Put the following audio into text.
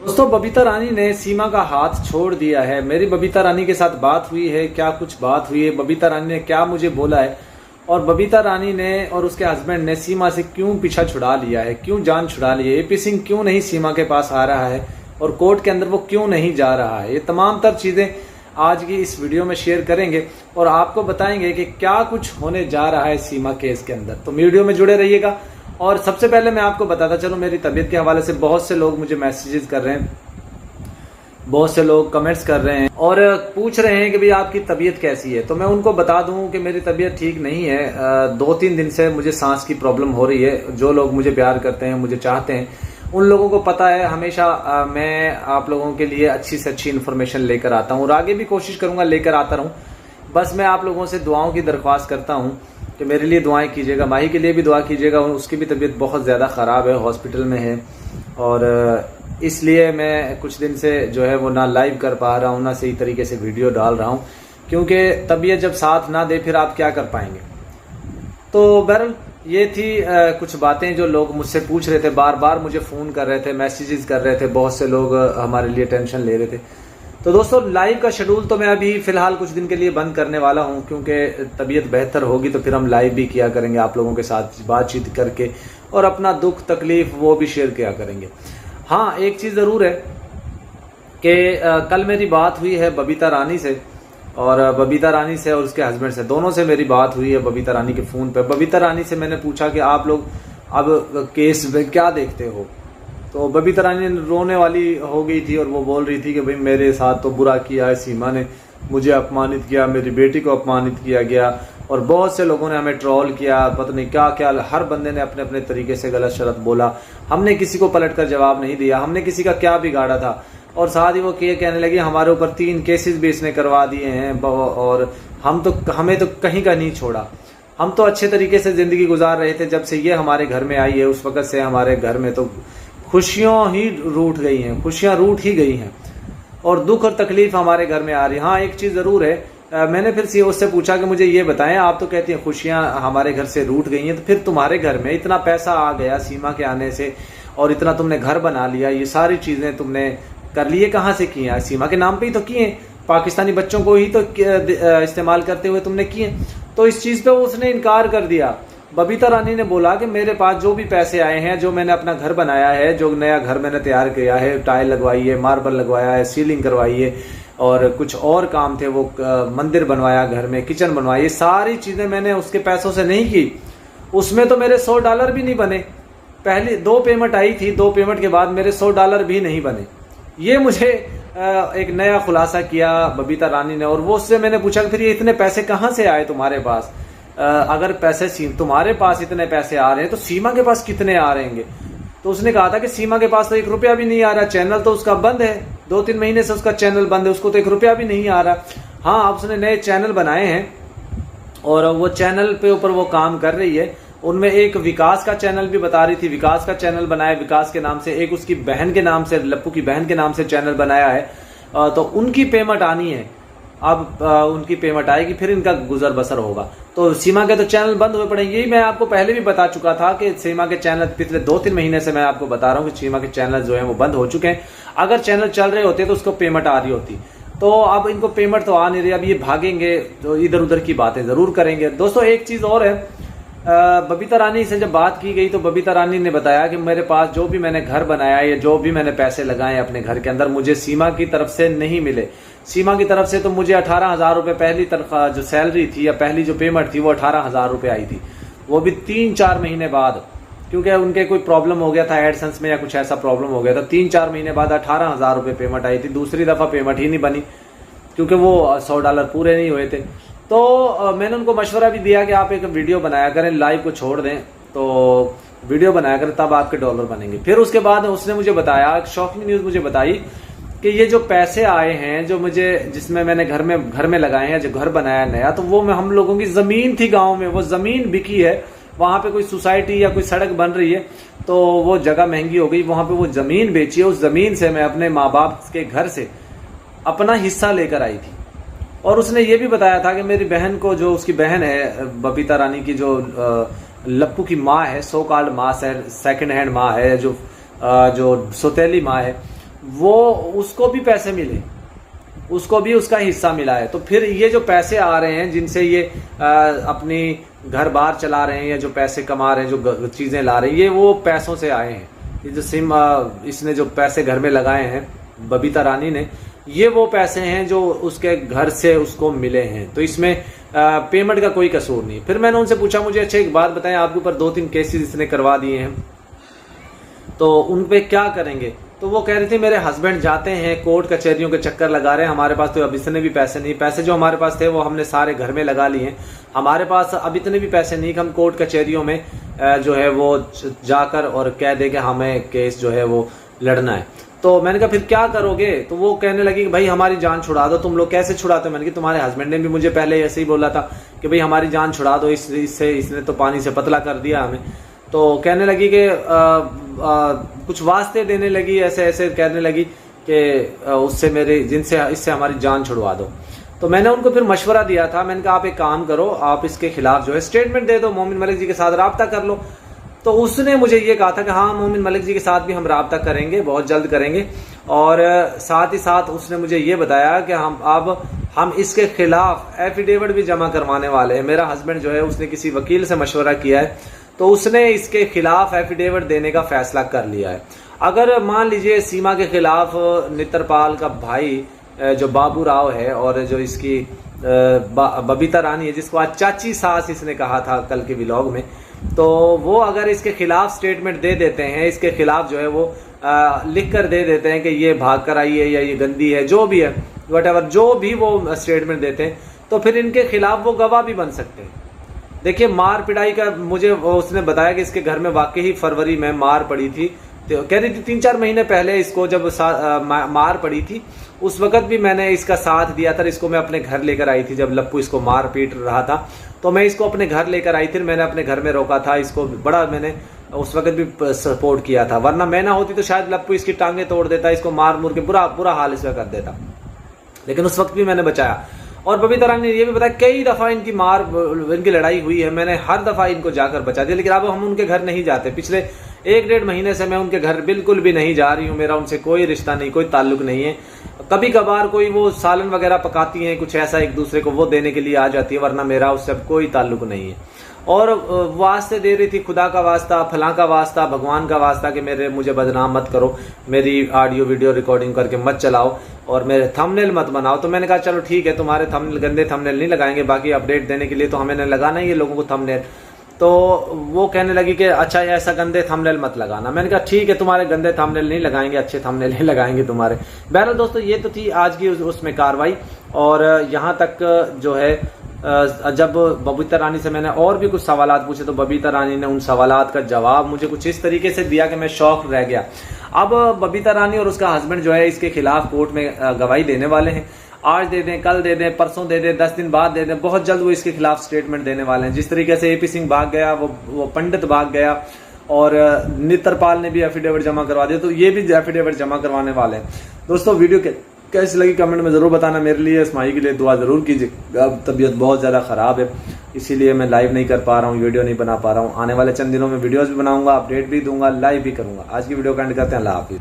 दोस्तों, बबीता रानी ने सीमा का हाथ छोड़ दिया है। मेरी बबीता रानी के साथ बात हुई है, क्या कुछ बात हुई है, बबीता रानी ने क्या मुझे बोला है और बबीता रानी ने और उसके हस्बैंड ने सीमा से क्यों पीछा छुड़ा लिया है, क्यों जान छुड़ा ली है, एपी सिंह क्यों नहीं सीमा के पास आ रहा है और कोर्ट के अंदर वो क्यों नहीं जा रहा है। ये तमाम तर चीजें आज की इस वीडियो में शेयर करेंगे और आपको बताएंगे कि क्या कुछ होने जा रहा है सीमा केस के अंदर। तो वीडियो में जुड़े रहिएगा। और सबसे पहले मैं आपको बताता चलूं, मेरी तबीयत के हवाले से बहुत से लोग मुझे मैसेजेस कर रहे हैं, बहुत से लोग कमेंट्स कर रहे हैं और पूछ रहे हैं कि भाई आपकी तबीयत कैसी है। तो मैं उनको बता दूं कि मेरी तबीयत ठीक नहीं है। 2-3 दिन से मुझे सांस की प्रॉब्लम हो रही है। जो लोग मुझे प्यार करते हैं, मुझे चाहते हैं, उन लोगों को पता है हमेशा मैं आप लोगों के लिए अच्छी से अच्छी इन्फॉर्मेशन लेकर आता हूँ और आगे भी कोशिश करूंगा लेकर आता रहूं। बस मैं आप लोगों से दुआओं की दरख्वास्त करता हूँ कि मेरे लिए दुआएं कीजिएगा, माही के लिए भी दुआ कीजिएगा। उसकी भी तबीयत बहुत ज़्यादा ख़राब है, हॉस्पिटल में है और इसलिए मैं कुछ दिन से जो है वो ना लाइव कर पा रहा हूँ, ना सही तरीके से वीडियो डाल रहा हूँ, क्योंकि तबीयत जब साथ ना दे फिर आप क्या कर पाएंगे। तो बहरहाल ये थी कुछ बातें जो लोग मुझसे पूछ रहे थे, बार बार मुझे फ़ोन कर रहे थे, मैसेजेस कर रहे थे, बहुत से लोग हमारे लिए टेंशन ले रहे थे। तो दोस्तों, लाइव का शेड्यूल तो मैं अभी फ़िलहाल कुछ दिन के लिए बंद करने वाला हूं, क्योंकि तबीयत बेहतर होगी तो फिर हम लाइव भी किया करेंगे आप लोगों के साथ बातचीत करके और अपना दुख तकलीफ वो भी शेयर किया करेंगे। हाँ, एक चीज़ ज़रूर है कि कल मेरी बात हुई है बबीता रानी से और बबीता रानी से और उसके हस्बैंड से, दोनों से मेरी बात हुई है बबीता रानी के फ़ोन पे। बबीता रानी से मैंने पूछा कि आप लोग अब केस में क्या देखते हो। तो बबीता रानी रोने वाली हो गई थी और वो बोल रही थी कि भाई मेरे साथ तो बुरा किया है सीमा ने, मुझे अपमानित किया, मेरी बेटी को अपमानित किया गया और बहुत से लोगों ने हमें ट्रोल किया, पता नहीं क्या क्या, हर बंदे ने अपने अपने तरीके से गलत शलत बोला। हमने किसी को पलटकर जवाब नहीं दिया, हमने किसी का क्या बिगाड़ा था। और साथ ही वो कहने लगी हमारे ऊपर 3 केसेस भी इसने करवा दिए हैं और हमें तो कहीं का नहीं छोड़ा। हम तो अच्छे तरीके से ज़िंदगी गुजार रहे थे। जब से ये हमारे घर में आई है उस वक़्त से हमारे घर में तो खुशियाँ ही रूठ गई हैं, खुशियाँ रूठ ही गई हैं और दुख और तकलीफ हमारे घर में आ रही है। हाँ, एक चीज़ ज़रूर है, मैंने फिर उससे पूछा कि मुझे ये बताएं, आप तो कहती हैं खुशियाँ हमारे घर से रूठ गई हैं, तो फिर तुम्हारे घर में इतना पैसा आ गया सीमा के आने से और इतना तुमने घर बना लिया, ये सारी चीज़ें तुमने कर लिए, कहाँ से किए हैं? सीमा के नाम पे ही तो किए, पाकिस्तानी बच्चों को ही तो इस्तेमाल करते हुए तुमने किए। तो इस चीज़ पे उसने इनकार कर दिया। बबीता रानी ने बोला कि मेरे पास जो भी पैसे आए हैं, जो मैंने अपना घर बनाया है, जो नया घर मैंने तैयार किया है, टाइल लगवाई है, मार्बल लगवाया है, सीलिंग करवाई है और कुछ और काम थे, वो मंदिर बनवाया, घर में किचन बनवाई, ये सारी चीज़ें मैंने उसके पैसों से नहीं की। उसमें तो मेरे $100 भी नहीं बने। पहली 2 पेमेंट आई थी, 2 पेमेंट के बाद मेरे $100 भी नहीं बने। ये मुझे एक नया खुलासा किया बबीता रानी ने। और वो उससे मैंने पूछा कि फिर ये इतने पैसे कहाँ से आए तुम्हारे पास? अगर पैसे तुम्हारे पास इतने पैसे आ रहे हैं तो सीमा के पास कितने आ रहेंगे? तो उसने कहा था कि सीमा के पास तो 1 रुपया भी नहीं आ रहा, चैनल तो उसका बंद है, 2-3 महीने से उसका चैनल बंद है, उसको तो 1 रुपया भी नहीं आ रहा। हाँ, अब उसने नए चैनल बनाए हैं और वो चैनल पे ऊपर वो काम कर रही है। उनमें एक विकास का चैनल भी बता रही थी, विकास का चैनल बनाया विकास के नाम से, एक उसकी बहन के नाम से, लप्पू की बहन के नाम से चैनल बनाया है। तो उनकी पेमेंट आनी है, अब उनकी पेमेंट आएगी फिर इनका गुजर बसर होगा। तो सीमा के तो चैनल बंद हुए पड़े। यही मैं आपको पहले भी बता चुका था कि सीमा के चैनल पिछले 2-3 महीने से मैं आपको बता रहा हूँ कि सीमा के चैनल जो है वो बंद हो चुके हैं। अगर चैनल चल रहे होते तो उसको पेमेंट आ रही होती। तो अब इनको पेमेंट तो आ नहीं रही, अब ये भागेंगे तो इधर उधर की बातें जरूर करेंगे। दोस्तों, एक चीज और है, बबीता रानी से जब बात की गई तो बबीता रानी ने बताया कि मेरे पास जो भी मैंने घर बनाया या जो भी मैंने पैसे लगाए अपने घर के अंदर, मुझे सीमा की तरफ से नहीं मिले। सीमा की तरफ से तो मुझे 18,000 रुपये पहली तनख्वाह जो सैलरी थी या पहली जो पेमेंट थी वो 18,000 रुपये आई थी, वो भी 3-4 महीने बाद, क्योंकि उनके कोई प्रॉब्लम हो गया था एडसेंस में या कुछ ऐसा प्रॉब्लम हो गया था। 3-4 महीने बाद 18,000 रुपये पेमेंट आई थी। दूसरी दफ़ा पेमेंट ही नहीं बनी क्योंकि वो $100 पूरे नहीं हुए थे। तो मैंने उनको मशवरा भी दिया कि आप एक वीडियो बनाया करें, लाइव को छोड़ दें, तो वीडियो बनाया करें तब आपके डॉलर बनेंगे। फिर उसके बाद उसने मुझे बताया, एक शॉकिंग न्यूज़ मुझे बताई कि ये जो पैसे आए हैं जो मुझे, जिसमें मैंने घर में लगाए हैं, जो घर बनाया नया, तो वो हम लोगों की ज़मीन थी गाँव में, वो ज़मीन बिकी है। वहाँ पे कोई सोसाइटी या कोई सड़क बन रही है तो वो जगह महंगी हो गई, वहाँ पे वो ज़मीन बेची है। उस ज़मीन से मैं अपने माँ बाप के घर से अपना हिस्सा लेकर आई थी। और उसने ये भी बताया था कि मेरी बहन को, जो उसकी बहन है बबीता रानी की, जो लप्पू की माँ है, सो कॉल्ड माँ है, सेकंड हैंड माँ है, जो सौतेली माँ है, वो उसको भी पैसे मिले, उसको भी उसका हिस्सा मिला है। तो फिर ये जो पैसे आ रहे हैं जिनसे ये अपनी घर बार चला रहे हैं या जो पैसे कमा रहे हैं, जो चीजें ला रहे हैं, ये वो पैसों से आए हैं। ये जो इसने जो पैसे घर में लगाए हैं बबीता रानी ने, ये वो पैसे हैं जो उसके घर से उसको मिले हैं। तो इसमें पेमेंट का कोई कसूर नहीं। फिर मैंने उनसे पूछा, मुझे अच्छा एक बात बताएं, आपके ऊपर 2-3 केसेस इसने करवा दिए हैं, तो उन पे क्या करेंगे? तो वो कह रहे थे मेरे हस्बैंड जाते हैं कोर्ट कचहरियों के चक्कर लगा रहे हैं, हमारे पास तो अब इतने भी पैसे नहीं, पैसे जो हमारे पास थे वो हमने सारे घर में लगा लिए हैं, हमारे पास अब इतने भी पैसे नहीं कि हम कोर्ट कचहरियों में जो है वो जाकर और कह दे कि हमें केस जो है वो लड़ना है। तो मैंने कहा फिर क्या करोगे? तो वो कहने लगी कि भाई हमारी जान छुड़ा दो। तुम लोग कैसे छुड़ाते हो? मैंने कहा तुम्हारे हस्बैंड ने भी मुझे पहले ऐसे ही बोला था कि भाई हमारी जान छुड़ा दो, इसने तो पानी से पतला कर दिया हमें। तो कहने लगी कि कुछ वास्ते देने लगी, ऐसे ऐसे कहने लगी कि उससे मेरे इससे हमारी जान छुड़वा दो। तो मैंने उनको फिर मशवरा दिया था, मैंने कहा आप एक काम करो, आप इसके खिलाफ जो है स्टेटमेंट दे दो, मोमिन मलिक जी के साथ राब्ता कर लो। तो उसने मुझे ये कहा था कि हाँ मोमिन मलिक जी के साथ भी हम राब्ता करेंगे, बहुत जल्द करेंगे। और साथ ही साथ उसने मुझे ये बताया कि हम इसके खिलाफ एफिडेविट भी जमा करवाने वाले हैं। मेरा हस्बैंड जो है उसने किसी वकील से मशवरा किया है, तो उसने इसके खिलाफ एफिडेविट देने का फैसला कर लिया है। अगर मान लीजिए सीमा के खिलाफ नित्रपाल का भाई जो बाबू राव है और जो इसकी बबीता रानी है, जिसको आज चाची सास इसने कहा था कल के व्लॉग में, तो वो अगर इसके खिलाफ स्टेटमेंट दे देते हैं, इसके खिलाफ जो है वो लिख कर दे देते हैं कि ये भाग कर आई है या ये गंदी है, जो भी है वट जो भी वो स्टेटमेंट देते हैं, तो फिर इनके खिलाफ वो गवाह भी बन सकते हैं। देखिए मार पिटाई का मुझे उसने बताया कि इसके घर में वाकई ही फरवरी में मार पड़ी थी। तो कह रही थी 3-4 महीने पहले इसको जब मार पड़ी थी, उस वक्त भी मैंने इसका साथ दिया था। इसको मैं अपने घर लेकर आई थी जब लप्पू इसको मार पीट रहा था, तो मैं इसको अपने घर लेकर आई थी, मैंने अपने घर में रोका था इसको, बड़ा मैंने उस वक्त भी सपोर्ट किया था। वरना मैं ना होती तो शायद लप्पू इसकी टांगे तोड़ देता, इसको मार मुर के बुरा हाल इसका कर देता, लेकिन उस वक्त भी मैंने बचाया। और बबीता रानी ने ये भी बताया कई दफा इनकी लड़ाई हुई है, मैंने हर दफा इनको जाकर बचा दिया, लेकिन अब हम उनके घर नहीं जाते। पिछले 1-1.5 महीने से मैं उनके घर बिल्कुल भी नहीं जा रही हूँ, मेरा उनसे कोई रिश्ता नहीं, कोई ताल्लुक नहीं है। कभी कभार कोई वो सालन वगैरह पकाती हैं कुछ ऐसा एक दूसरे को, वो देने के लिए आ जाती है, वरना मेरा उससे कोई ताल्लुक नहीं है। और वास्ते दे रही थी, खुदा का वास्ता, फलां का वास्ता, भगवान का वास्ता कि मुझे बदनाम मत करो, मेरी ऑडियो वीडियो रिकॉर्डिंग करके मत चलाओ और मेरे थंबनेल मत बनाओ। तो मैंने कहा चलो ठीक है, तुम्हारे गंदे थंबनेल नहीं लगाएंगे, बाकी अपडेट देने के लिए तो हमें लगाना ही है लोगों को थंबनेल। तो वो कहने लगी कि अच्छा ऐसा गंदे थंबनेल मत लगाना। मैंने कहा ठीक है, तुम्हारे गंदे थंबनेल नहीं लगाएंगे, अच्छे थंबनेल ही लगाएंगे तुम्हारे। बहरहाल दोस्तों ये तो थी आज की उसमें कार्रवाई। और यहाँ तक जो है जब बबीता रानी से मैंने और भी कुछ सवालात पूछे, तो बबीता रानी ने उन सवालात का जवाब मुझे कुछ इस तरीके से दिया कि मैं शॉक रह गया। अब बबीता रानी और उसका हस्बैंड जो है इसके खिलाफ कोर्ट में गवाही देने वाले हैं। आज दे दें, कल दे दें, परसों दे दें, 10 दिन बाद दे दें, बहुत जल्द वो इसके खिलाफ स्टेटमेंट देने वाले हैं। जिस तरीके से AP सिंह भाग गया, वो पंडित भाग गया और नित्रपाल ने भी एफिडेविट जमा करवा दिया, तो ये भी एफिडेविट जमा करवाने वाले हैं। दोस्तों वीडियो कैसी लगी कमेंट में जरूर बताना। मेरे लिए इस्माइल के लिए दुआ जरूर कीजिए। अब तबीयत बहुत ज़्यादा ख़राब है, इसीलिए मैं लाइव नहीं कर पा रहा हूँ, वीडियो नहीं बना पा रहा हूँ। आने वाले चंद दिनों में वीडियोज़ भी बनाऊंगा, अपडेट भी दूंगा, लाइव भी करूंगा। आज की वीडियो का एंड करते हैं। अल्लाह हाफिज़।